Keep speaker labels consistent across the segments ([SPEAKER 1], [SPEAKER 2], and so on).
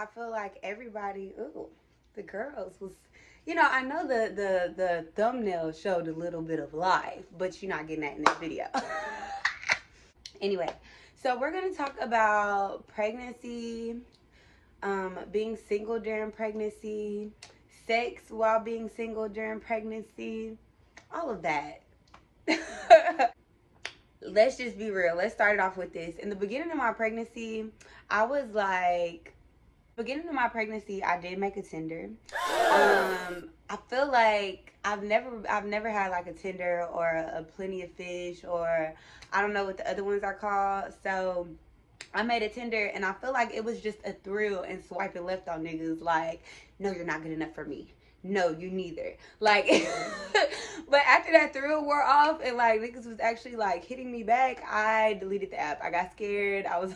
[SPEAKER 1] I feel like everybody, ooh, the girls was, you know, I know the thumbnail showed a little bit of life, but you're not getting that in this video. Anyway, so we're going to talk about pregnancy, being single during pregnancy, sex while being single during pregnancy, all of that. Let's just be real. Let's start it off with this. In the beginning of my pregnancy, I was like, I did make a Tinder. I feel like I've never had like a Tinder or a Plenty of Fish, or I don't know what the other ones are called. So I made a Tinder, and I feel like it was just a thrill and swiping left on niggas like, no, you're not good enough for me. No, you neither. Like, but after that thrill wore off and like niggas was actually like hitting me back, I deleted the app. I got scared. I was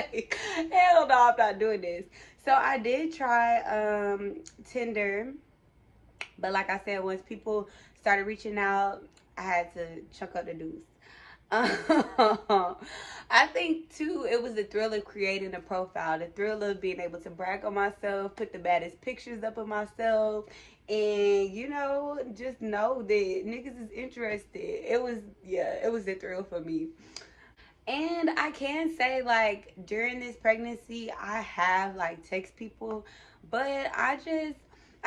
[SPEAKER 1] like, hell no, I'm not doing this. So I did try Tinder, but like I said, once people started reaching out, I had to chunk up the deuce. I think too, it was the thrill of creating a profile, the thrill of being able to brag on myself, put the baddest pictures up of myself, and you know, just know that niggas is interested. It was a thrill for me. And I can say, like, during this pregnancy, I have like text people, but I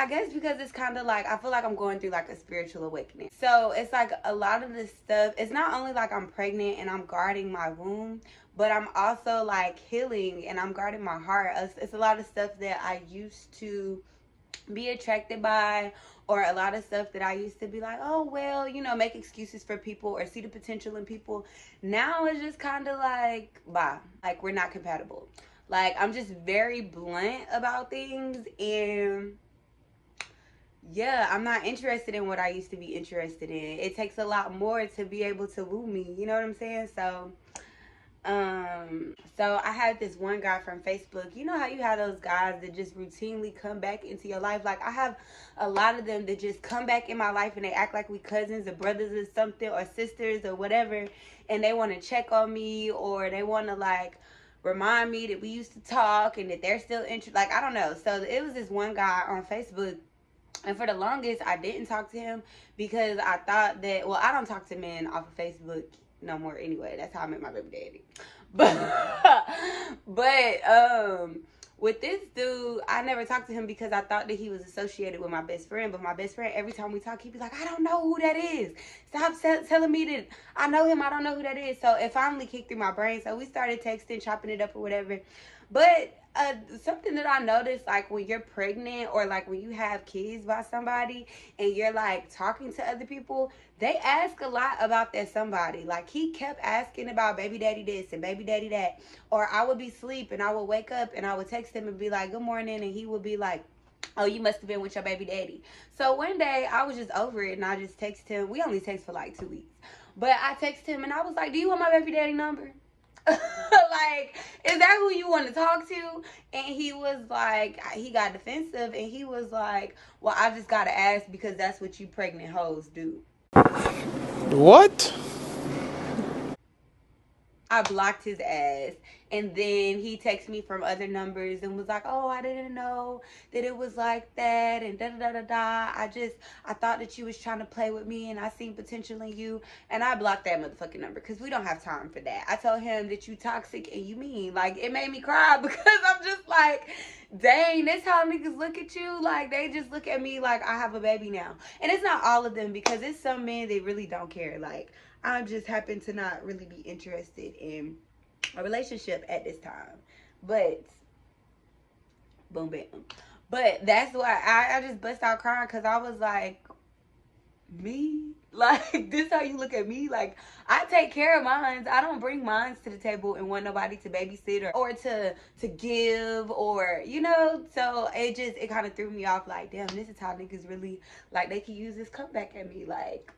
[SPEAKER 1] guess because it's kind of like, I feel like I'm going through like a spiritual awakening. So it's like a lot of this stuff, it's not only like I'm pregnant and I'm guarding my womb, but I'm also like healing and I'm guarding my heart. It's a lot of stuff that I used to be attracted by, or a lot of stuff that I used to be like, oh, well, you know, make excuses for people or see the potential in people. Now it's just kind of like, bye, like we're not compatible. Like, I'm just very blunt about things, and yeah, I'm not interested in what I used to be interested in. It takes a lot more to be able to woo me. You know what I'm saying? So I had this one guy from Facebook. You know how you have those guys that just routinely come back into your life? Like, I have a lot of them that just come back in my life and they act like we cousins or brothers or something, or sisters or whatever. And they want to check on me, or they want to like remind me that we used to talk and that they're still interested. Like, I don't know. So it was this one guy on Facebook. And for the longest, I didn't talk to him because I thought that, well, I don't talk to men off of Facebook no more anyway. That's how I met my baby daddy. But with this dude, I never talked to him because I thought that he was associated with my best friend. But my best friend, every time we talk, he'd be like, I don't know who that is. Stop telling me that I know him. I don't know who that is. So it finally kicked through my brain. So we started texting, chopping it up or whatever. But something that I noticed, like when you're pregnant or like when you have kids by somebody and you're like talking to other people, they ask a lot about that somebody. Like, he kept asking about baby daddy this and baby daddy that. Or I would be asleep and I would wake up and I would text him and be like, good morning. And he would be like, oh, you must have been with your baby daddy. So one day I was just over it and I just texted him. We only text for like 2 weeks. But I texted him and I was like, do you want my baby daddy number? Like, is that who you want to talk to? And he was like, he got defensive and he was like, well, I just gotta ask because that's what you pregnant hoes do.
[SPEAKER 2] What?
[SPEAKER 1] I blocked his ass, and then he texted me from other numbers and was like, oh, I didn't know that it was like that, and da-da-da-da-da. I thought that you was trying to play with me, and I seen potential in you, and I blocked that motherfucking number, because we don't have time for that. I told him that you toxic and you mean. Like, it made me cry, because I'm just like, dang, that's how niggas look at you. Like, they just look at me like I have a baby now. And it's not all of them, because it's some men that really don't care. Like, I just happen to not really be interested in a relationship at this time. But, boom, bam. But that's why I just bust out crying, because I was like, me? Like, this how you look at me? Like, I take care of mines. I don't bring mines to the table and want nobody to babysit or to give, or, you know. So it kind of threw me off. Like, damn, this is how niggas really, like, they can use this comeback at me. Like,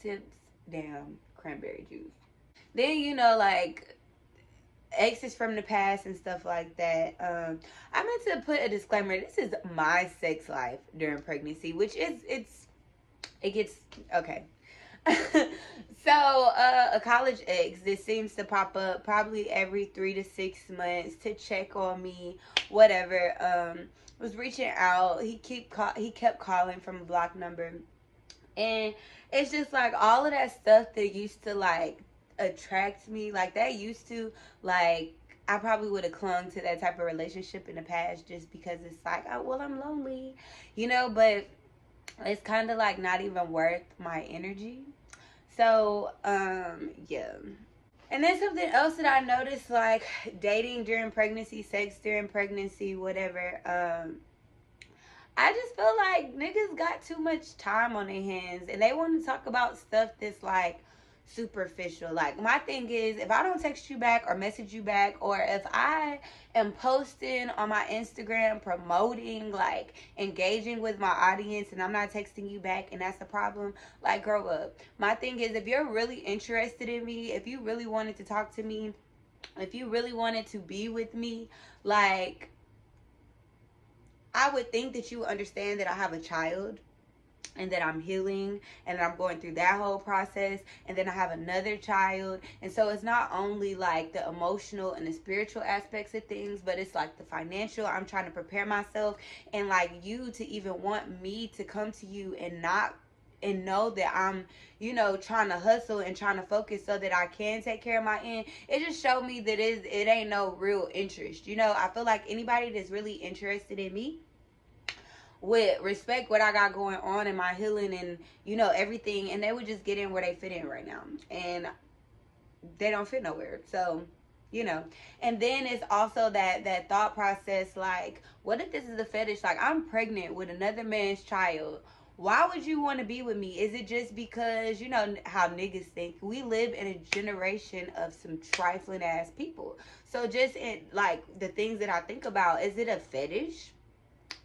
[SPEAKER 1] sips damn cranberry juice. Then, you know, like, exes from the past and stuff like that. I meant to put a disclaimer. This is my sex life during pregnancy, which is, it gets, okay. So, a college ex that seems to pop up probably every 3 to 6 months to check on me, whatever. Was reaching out. He kept calling from a block number, and it's just like all of that stuff that used to like attract me, like that used to like. I probably would have clung to that type of relationship in the past just because it's like, oh, well, I'm lonely, but it's kind of like not even worth my energy. So, yeah. And then something else that I noticed, like dating during pregnancy, sex during pregnancy, whatever. I just feel like niggas got too much time on their hands and they want to talk about stuff that's like superficial. Like, my thing is, if I don't text you back or message you back, or if I am posting on my Instagram promoting, like engaging with my audience, and I'm not texting you back, and that's the problem, like, grow up. My thing is, if you're really interested in me, if you really wanted to talk to me, if you really wanted to be with me, like, I would think that you understand that I have a child and that I'm healing and that I'm going through that whole process, and then I have another child. And so it's not only like the emotional and the spiritual aspects of things, but it's like the financial. I'm trying to prepare myself, and like you to even want me to come to you and not and know that I'm, trying to hustle and trying to focus so that I can take care of my end. It just showed me that it ain't no real interest. I feel like anybody that's really interested in me would respect what I got going on in my healing and, everything, and they would just get in where they fit in right now. And they don't fit nowhere. So, and then it's also that thought process, like, what if this is a fetish? Like, I'm pregnant with another man's child. Why would you want to be with me? Is it just because, how niggas think? We live in a generation of some trifling ass people. So just in, like, the things that I think about, is it a fetish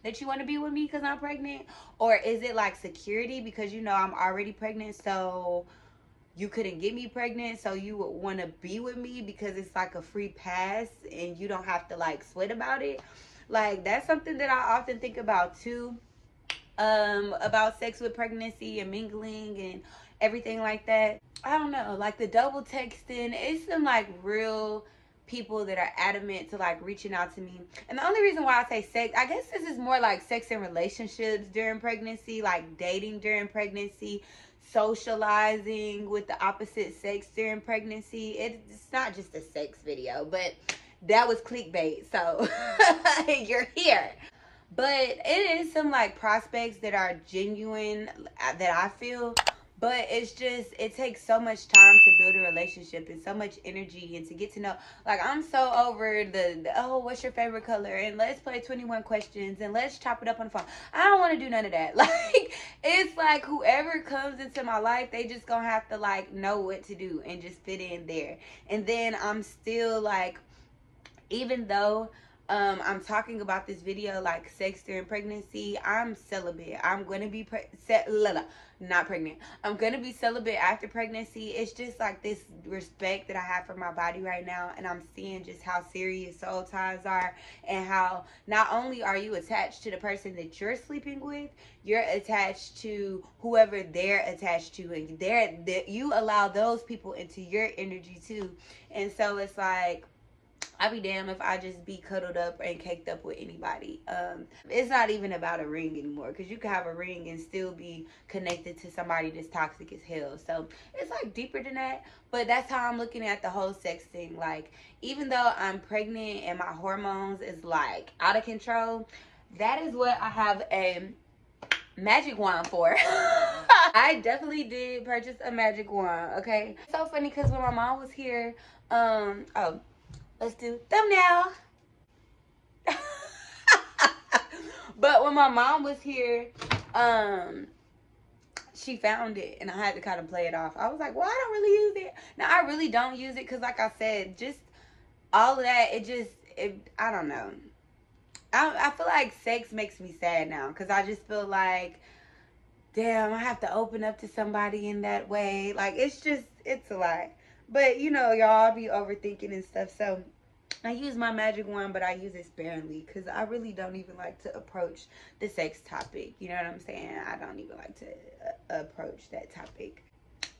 [SPEAKER 1] that you want to be with me because I'm pregnant? Or is it like security because, I'm already pregnant, so you couldn't get me pregnant, so you would want to be with me because it's like a free pass and you don't have to like sweat about it? Like, that's something that I often think about too, about sex with pregnancy and mingling and everything like that. I don't know, like the double texting, it's some like real people that are adamant to like reaching out to me. And the only reason why I say sex, I guess this is more like sex and relationships during pregnancy, like dating during pregnancy, socializing with the opposite sex during pregnancy. It's not just a sex video, but that was clickbait, so you're here. But it is some like prospects that are genuine that I feel. But it's just, it takes so much time to build a relationship and so much energy and to get to know. Like, I'm so over the oh, what's your favorite color? And let's play 21 questions and let's chop it up on the phone. I don't want to do none of that. Like, it's like whoever comes into my life, they just gonna have to like know what to do and just fit in there. And then I'm still like, even though I'm talking about this video like sex during pregnancy, I'm celibate. I'm gonna be not pregnant. I'm gonna be celibate after pregnancy. It's just like this respect that I have for my body right now, and I'm seeing just how serious soul ties are, and how not only are you attached to the person that you're sleeping with, you're attached to whoever they're attached to, and you allow those people into your energy too. And so it's like, I'd be damned if I just be cuddled up and caked up with anybody. It's not even about a ring anymore, because you can have a ring and still be connected to somebody that's toxic as hell. So it's like deeper than that. But that's how I'm looking at the whole sex thing. Like, even though I'm pregnant and my hormones is like out of control, that is what I have a magic wand for. I definitely did purchase a magic wand, okay? It's so funny because when my mom was here, let's do thumbnail. But when my mom was here, she found it and I had to kind of play it off. I was like, well, I don't really use it. Now, I really don't use it because, like I said, just all of that, I don't know. I feel like sex makes me sad now because I just feel like, damn, I have to open up to somebody in that way. Like, it's a lot. But, y'all be overthinking and stuff. So I use my magic wand, but I use it sparingly because I really don't even like to approach the sex topic. You know what I'm saying? I don't even like to approach that topic.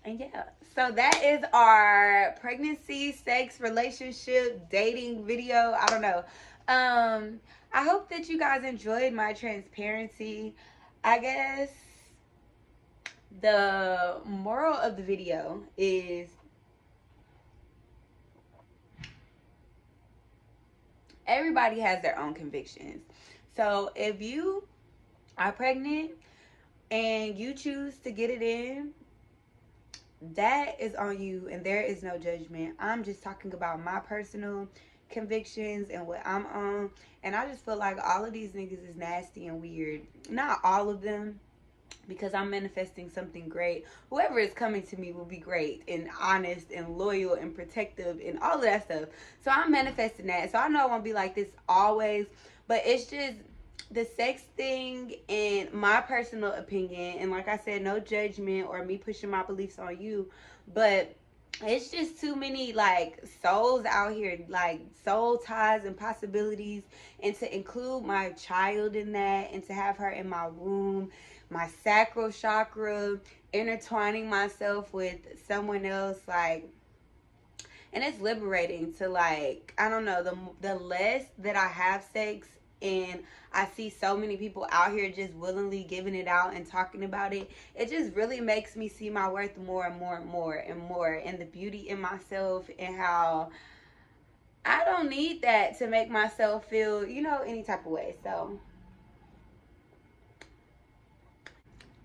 [SPEAKER 1] And yeah, so that is our pregnancy, sex, relationship, dating video. I don't know. I hope that you guys enjoyed my transparency. I guess the moral of the video is everybody has their own convictions. So if you are pregnant and you choose to get it in, that is on you and there is no judgment. I'm just talking about my personal convictions and what I'm on. And I just feel like all of these niggas is nasty and weird. Not all of them, because I'm manifesting something great. Whoever is coming to me will be great and honest and loyal and protective and all of that stuff. So I'm manifesting that. So I know I won't be like this always, but it's just the sex thing in my personal opinion. And like I said, no judgment or me pushing my beliefs on you, but it's just too many like souls out here, like soul ties and possibilities, and to include my child in that and to have her in my womb, my sacral chakra, intertwining myself with someone else, like, and it's liberating to, like, I don't know, the less that I have sex and I see so many people out here just willingly giving it out and talking about it, it just really makes me see my worth more and more and more and more, and the beauty in myself, and how I don't need that to make myself feel, any type of way. So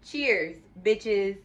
[SPEAKER 1] cheers, bitches.